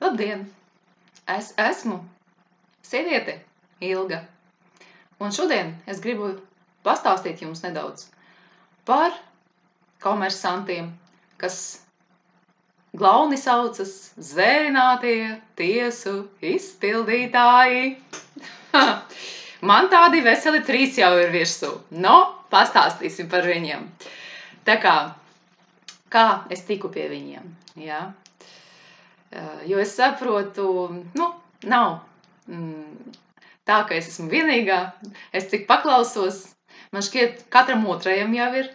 Labdien! Es esmu sieviete Ilga. Un šodien es gribu pastāstīt jums nedaudz par komersantiem, kas glauni saucas zvērinātie tiesu izpildītāji. Man tādi veseli 3 jau ir virsū. No, pastāstīsim par viņiem. Tā kā es tiku pie viņiem, jā? Jo es saprotu, nav tā, ka es esmu vienīgā, es cik paklausos, man šķiet, katram otrajam jau ir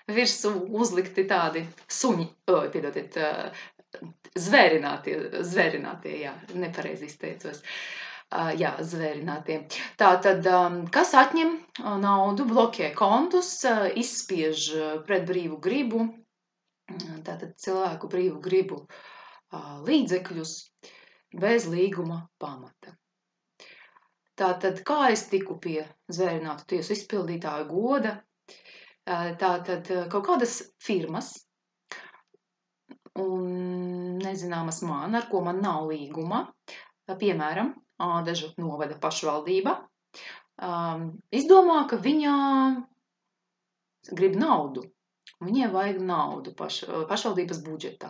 virsū uzlikti tādi suņi, zvērinātie, jā, nepareizi izteicos, jā, zvērinātie. Tātad, kas atņem naudu, bloķē kontus, izspiež pret brīvu gribu, tātad cilvēku brīvu gribu, līdzekļus bez līguma pamata. Tātad, kā es tiku pie zvērinātu tiesu izpildītāju goda? Tātad, kaut kādas firmas un nezināmas man, ar ko man nav līguma, piemēram, Ādažu novada pašvaldība, izdomā, ka viņa grib naudu. Viņai vajag naudu pašvaldības budžetā.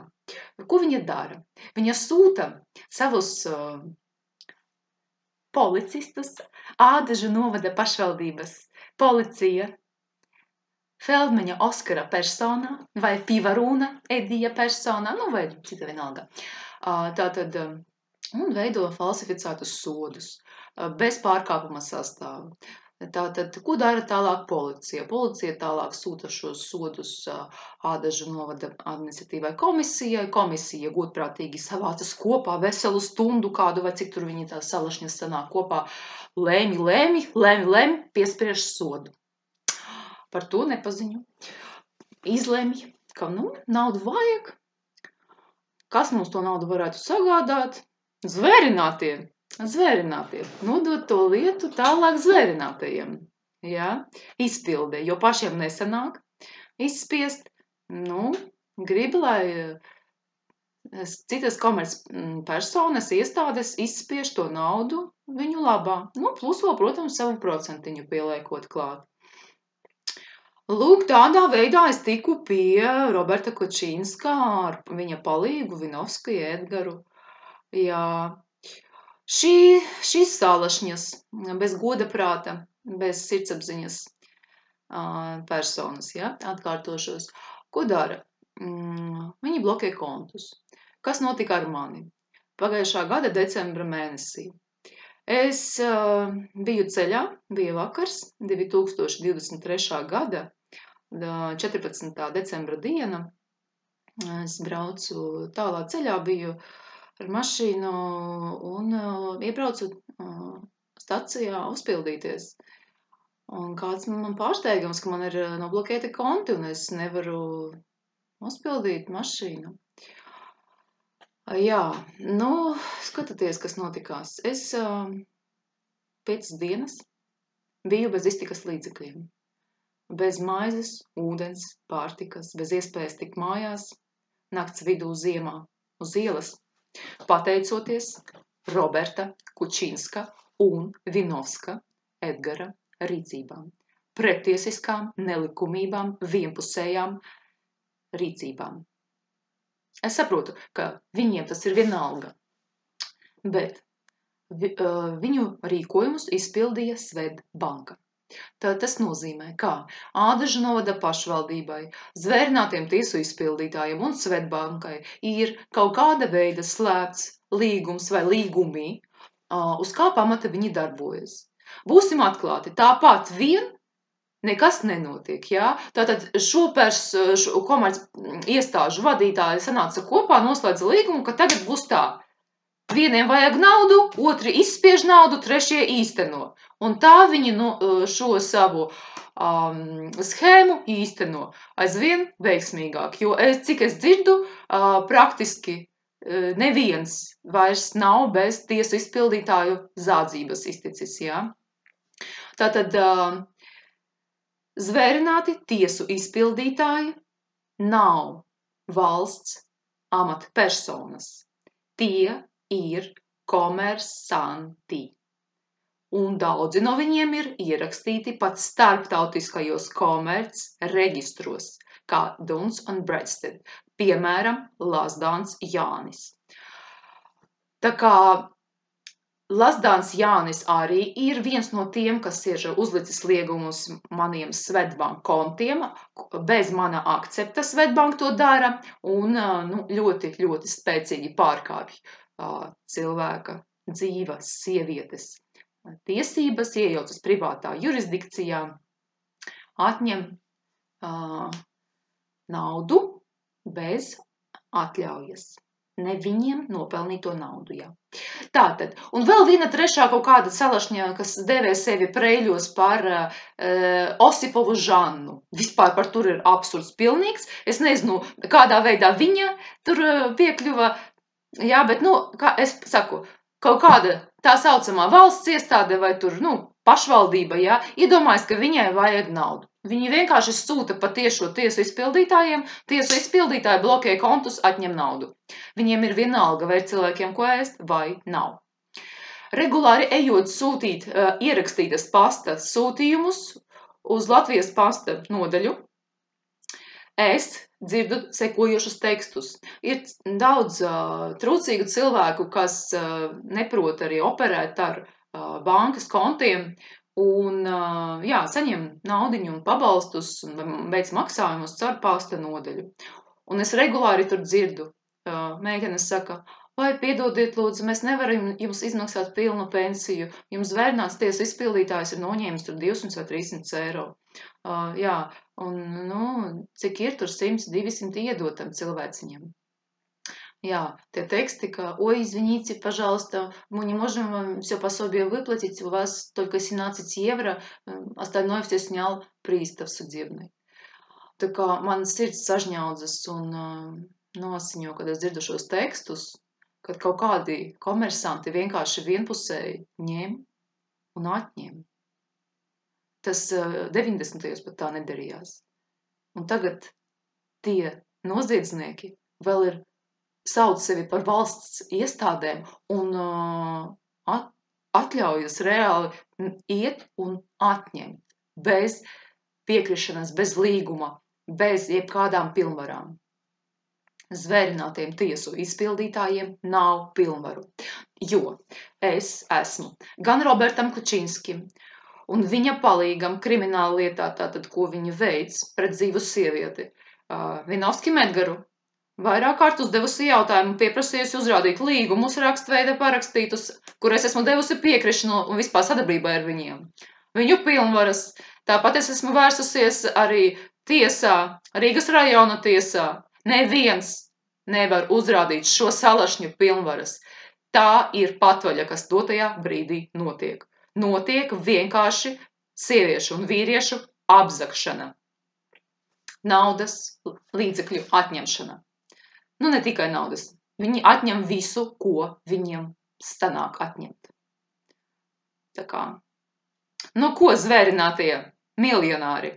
Ko viņa dara? Viņa sūta savus policistus, Ādažu novada pašvaldības policija, Feldmaņa Oskara personā vai Pivarūna Edija personā, vai cita vienalga. Tātad, un veido falsificētus sodus, bez pārkāpuma sastāvu. Tātad, ko dara tālāk policija? Policija tālāk sūta šos sodus Ādažu novada administratīvai komisijai. Komisija godprātīgi savācas kopā veselu stundu kādu, vai cik tur viņi tā salašņas sanāk kopā, lēmi, piespriež sodu. Par to nepaziņu. Izlemj, ka, naudu vajag. Kas mums to naudu varētu sagādāt? Zvērinātie. Nodot to lietu tālāk zvērinātajiem. Jā, izpildē, jo pašiem nesanāk izspiest. Grib, lai citas komercpersonas iestādes izspiež to naudu viņu labā. Plus vēl, protams, savu procentiņu pieliekot klāt. Lūk, tādā veidā es tiku pie Roberta Kučinska ar viņa palīgu Vinovski Edgaru. Jā. Šīs salašņas, bez goda prāta, bez sirdsapziņas personas, ja, atkārtošos. Ko dara? Viņi bloķē kontus. Kas notika ar mani? Pagājušā gada decembra mēnesī. Es biju ceļā, bija vakars, 2023. gada 14. decembra diena. Es braucu tālā ceļā, biju ar mašīnu un iebraucu stacijā uzpildīties. Un kāds man pārsteigums, ka man ir nobloķēti konti un es nevaru uzpildīt mašīnu. Jā, skatieties, kas notikās. Es 5 dienas biju bez iztikas līdzekļiem. Bez maizes, ūdens, pārtikas, bez iespējas tikt mājās, nakts vidū ziemā uz ielas. Pateicoties Roberta Kučinska un Vinovska Edgara rīcībām, pretiesiskām, nelikumībām, vienpusējām rīcībām. Es saprotu, ka viņiem tas ir vienalga, bet viņu rīkojumus izpildīja Svedbanka. Tas nozīmē, ka Ādažu novada pašvaldībai, zvērinātiem tiesu izpildītājiem un Svedbankai ir kaut kāda veida slēpts līgums vai līgumi, uz kā pamata viņi darbojas. Būsim atklāti, tāpat vien nekas nenotiek, jā? Tātad šo komerc iestāžu vadītāji sanāca kopā, noslēdza līgumu, ka tagad būs tā. Vieniem vajag naudu, otri izspiež naudu, trešie īsteno. Un tā viņi šo savu schēmu īsteno aizvien veiksmīgāk. Jo, cik es dzirdu, praktiski neviens vairs nav bez tiesu izpildītāju zādzības izticis, jā. Tātad zvērināti tiesu izpildītāji nav valsts amatpersonas. Tie ir komersanti. Un daudzi no viņiem ir ierakstīti pat starptautiskajos komerc reģistros, kā Duns un Bradstead, piemēram, Lazdāns Jānis. Tā kā Lazdāns Jānis arī ir viens no tiem, kas ir uzlicis liegumus maniem Swedbank kontiem, bez mana akcepta Swedbank to dara un ļoti, ļoti spēcīgi pārkāpj cilvēka dzīves, sievietes tiesības, iejaucas privātā jurisdikcijā, atņem naudu bez atļaujas. Ne viņiem nopelnīto naudu, jā. Tātad, un vēl viena trešā kaut kāda salašņa, kas devē sevi Preiļos par Osipovu Žannu. Vispār par tur ir absurds pilnīgs. Es nezinu, kādā veidā viņa tur piekļuva, jā, bet, kā es saku, kaut kāda tā saucamā valsts iestāde vai tur, pašvaldība, jā, iedomājas, ka viņai vajag naudu. Viņi vienkārši sūta pa tiešo tiesu izpildītājiem, tiesu izpildītāji blokē kontus, atņem naudu. Viņiem ir vienalga, vai ir cilvēkiem ko ēst, vai nav. Regulāri ejot sūtīt ierakstītas pasta sūtījumus uz Latvijas pasta nodaļu, es dzirdu sekojošus tekstus. Ir daudz trūcīgu cilvēku, kas neprot arī operēt ar bankas kontiem, un, saņem naudiņu un pabalstus un veic maksājumus caur pasta nodaļu. Un es regulāri tur dzirdu. Meitenes saka, vai piedodiet lūdzu, mēs nevaram jums izmaksāt pilnu pensiju. Jums zvērnāts tiesu izpildītājs ir noņēmis tur 200 vai 300 eiro. Cik ir tur 100, 200 iedotam cilvēciņam. Те тексты, ой, извините, пожалуйста, мы не можем вам все пособие выплатить, у вас только 17 евро, остальное все снял пристав судебный. Tā kā man sirds sažņaudzas un nosiņo, kad es dzirdu šos tekstus, kad kaut kādi komersanti vienkārši vienpusēji ņem un atņem. Tas 90. pat tā nedarījās. Un tagad tie noziedznieki vēl ir sauc sevi par valsts iestādēm un atļaujas reāli iet un atņemt bez piekrišanas, bez līguma, bez jebkādām pilnvarām. Zvērinātiem tiesu izpildītājiem nav pilnvaru, jo es esmu gan Robertam Kučinskim un viņa palīgam krimināla lietā, tātad, ko viņa veids pret dzīvu sievieti, Vinovskim Edgaru, vairāk kārt uzdevusi jautājumu, pieprasījusi uzrādīt līgumus rakstveida parakstītus, kur es esmu devusi piekrišanu un vispār sadarbībai ar viņiem. Viņu pilnvaras. Tāpat es esmu vērsusies arī tiesā, Rīgas rajona tiesā. Neviens nevar uzrādīt šo salašņu pilnvaras. Tā ir patvaļa, kas dotajā brīdī notiek. Notiek vienkārši sieviešu un vīriešu apzakšana. Naudas līdzekļu atņemšana. Ne tikai naudas. Viņi atņem visu, ko viņiem stanāk atņemt. Tā kā, ko zvērinātie miljonāri?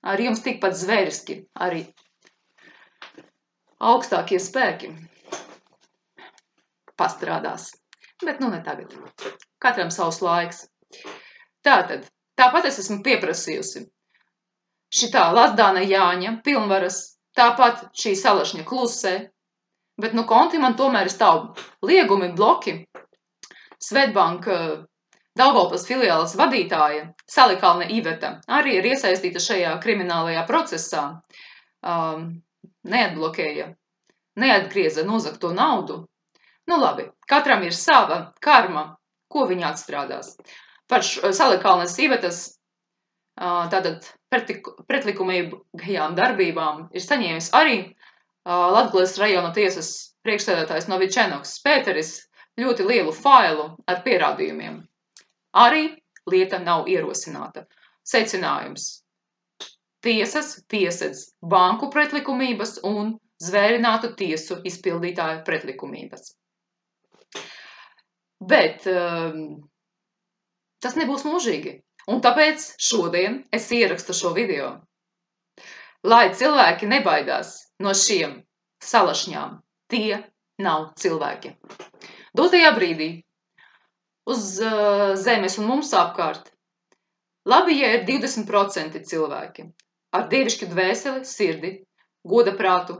Ar jums tikpat zveriski arī augstākie spēki pastrādās. Bet ne tagad. Katram savs laiks. Tāpat es esmu pieprasījusi šitā Lazdāna Jāņa pilnvaras. Tāpat šī salašņa klusē, bet konti man tomēr stāv liegumi, bloki. Swedbank Daugavpils filiāles vadītāja Salikalne Iveta arī ir iesaistīta šajā kriminālajā procesā. Neatblokēja, neatgrieza nozagto naudu. Labi, katram ir sava karma, ko viņa atstrādās. Par Salikalnes Ivetas tātad pretlikumīgajām darbībām ir saņēmis arī Latgales rajona tiesas priekšsēdētājs Novičenoks Pēteris ļoti lielu failu ar pierādījumiem. Arī lieta nav ierosināta. Secinājums. Tiesas piesedz banku pretlikumības un zvērinātu tiesu izpildītāju pretlikumības. Bet tas nebūs mūžīgi. Un tāpēc šodien es ierakstu šo video, lai cilvēki nebaidās no šiem salašņām. Tie nav cilvēki. Dotajā brīdī uz zemes un mums apkārt labi, ja ir 20% cilvēki ar dievišķu dvēseli, sirdi, godaprātu.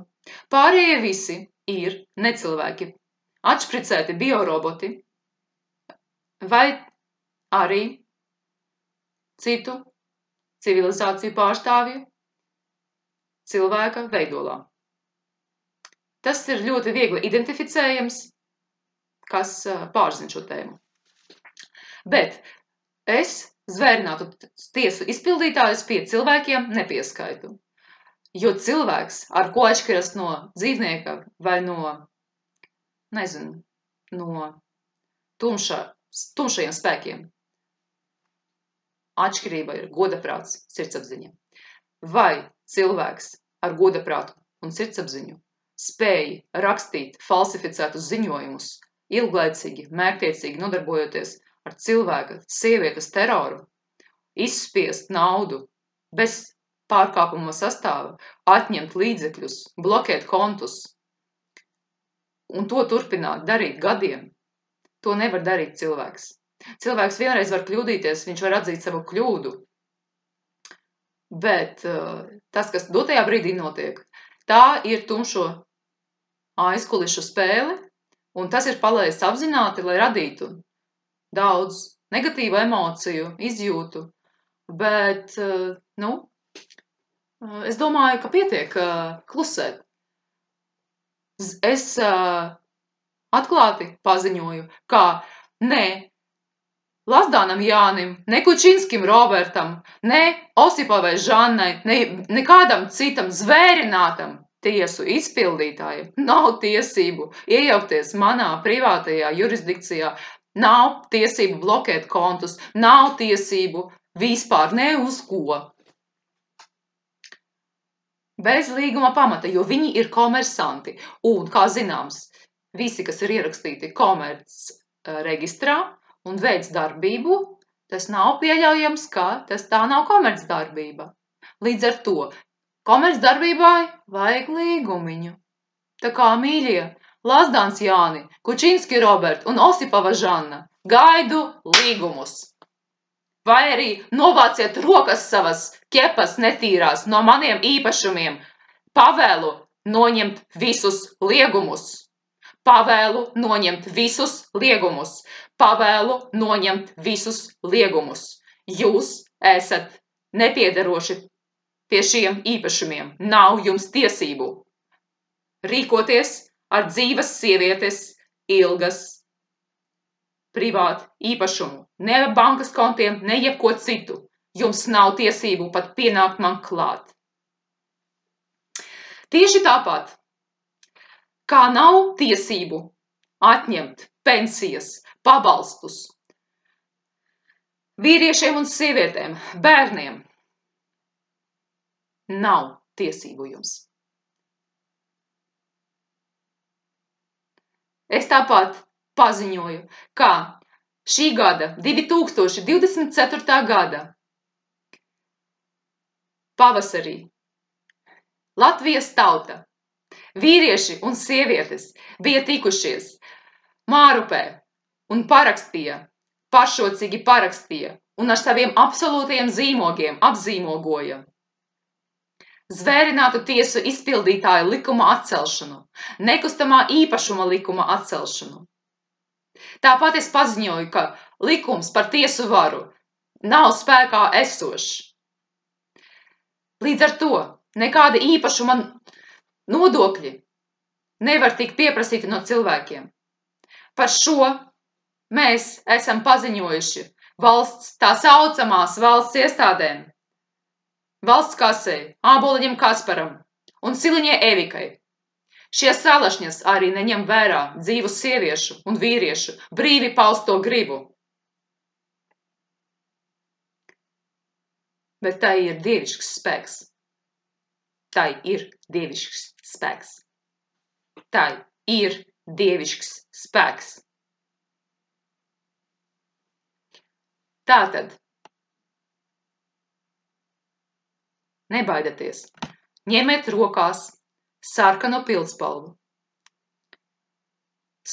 Pārējie visi ir necilvēki, atšpricēti bioroboti vai arī citu civilizāciju pārstāvju cilvēka veidolā. Tas ir ļoti viegli identificējams, kas pārzina šo tēmu. Bet es zvērinātu tiesu izpildītājus pie cilvēkiem nepieskaitu. Jo cilvēks, ar ko atšķiras no dzīvnieka vai no tumšajiem spēkiem, atšķirība ir godaprāts, sirdsapziņa. Vai cilvēks ar godaprātu un sirdsapziņu spēja rakstīt falsificētus ziņojumus, ilglaicīgi, mērķtiecīgi nodarbojoties ar cilvēka, sievietes teroru, izspiest naudu bez pārkāpuma sastāva, atņemt līdzekļus, blokēt kontus un to turpināt darīt gadiem, to nevar darīt cilvēks. Cilvēks vienreiz var kļūdīties, viņš var atzīt savu kļūdu, bet tas, kas dotajā brīdī notiek, tā ir tumšo aizkulišu spēle, un tas ir palaists apzināti, lai radītu daudz negatīvu emociju, izjūtu, bet, es domāju, ka pietiek klusēt. Es atklāti paziņoju, ka ne Lazdānam Jānim, ne Kučinskim Robertam, ne Osipovai Žannai, ne kādam citam zvērinātam tiesu izpildītājiem nav tiesību iejaukties manā privātajā jurisdikcijā, nav tiesību blokēt kontus, nav tiesību vispār ne uz ko. Bez līguma pamata, jo viņi ir komersanti. Un, kā zināms, visi, kas ir ierakstīti komerc reģistrā un veic darbību, tas nav pieļaujams, ka tā nav komerc darbība. Līdz ar to komercdarbībai vajag līgumiņu. Tā kā, mīļie, Lazdāns Jāni, Kučinski Robert un Osipova Žanna, gaidu līgumus. Vai arī novāciet rokas savas ķepas netīrās no maniem īpašumiem. Pavēlu noņemt visus liegumus. Pavēlu noņemt visus liegumus. Pavēlu noņemt visus liegumus. Jūs esat nepiederoši pie šiem īpašumiem. Nav jums tiesību rīkoties ar dzīves sievietes Ilgas privātu īpašumu. Ne bankas kontiem, ne jebko citu. Jums nav tiesību pat pienākt man klāt. Tieši tāpat, kā nav tiesību atņemt pensijas, pabalstus vīriešiem un sievietēm, bērniem, nav tiesību jums. Es tāpat paziņoju, ka šī gada, 2024. gada pavasarī Latvijas tauta, vīrieši un sievietes bija tikušies Mārupē un pašrocīgi parakstīja un ar saviem absolūtajiem zīmogiem apzīmogoja zvērinātu tiesu izpildītāju likuma atcelšanu, nekustamā īpašuma likuma atcelšanu. Tāpat es paziņoju, ka likums par tiesu varu nav spēkā esošs. Līdz ar to nekāda īpašuma nodokļi nevar tikt pieprasīti no cilvēkiem. Par šo mēs esam paziņojuši valsts, tā saucamās valsts iestādēm, valsts kasei, Āboliņam Kasparam un Siliņai Evikai. Šie salašņas arī neņem vērā dzīvu sieviešu un vīriešu brīvi pausto gribu. Bet tai ir dievišķs spēks. Tai ir dievišķs spēks. Tai ir dievišķs spēks. Tātad, nebaidieties, ņemiet rokās sarkano pildspalvu.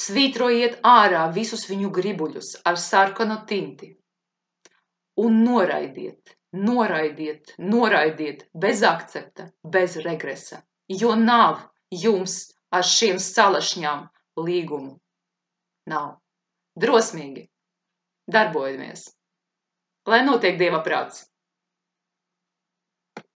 Svītrojiet ārā visus viņu gribuļus ar sarkanu tinti un noraidiet, bez akcepta, bez regresa, jo nav jums ar šiem salašņām līgumu. Nav. Drosmīgi. Darbojamies. Lai notiek Dieva prāts.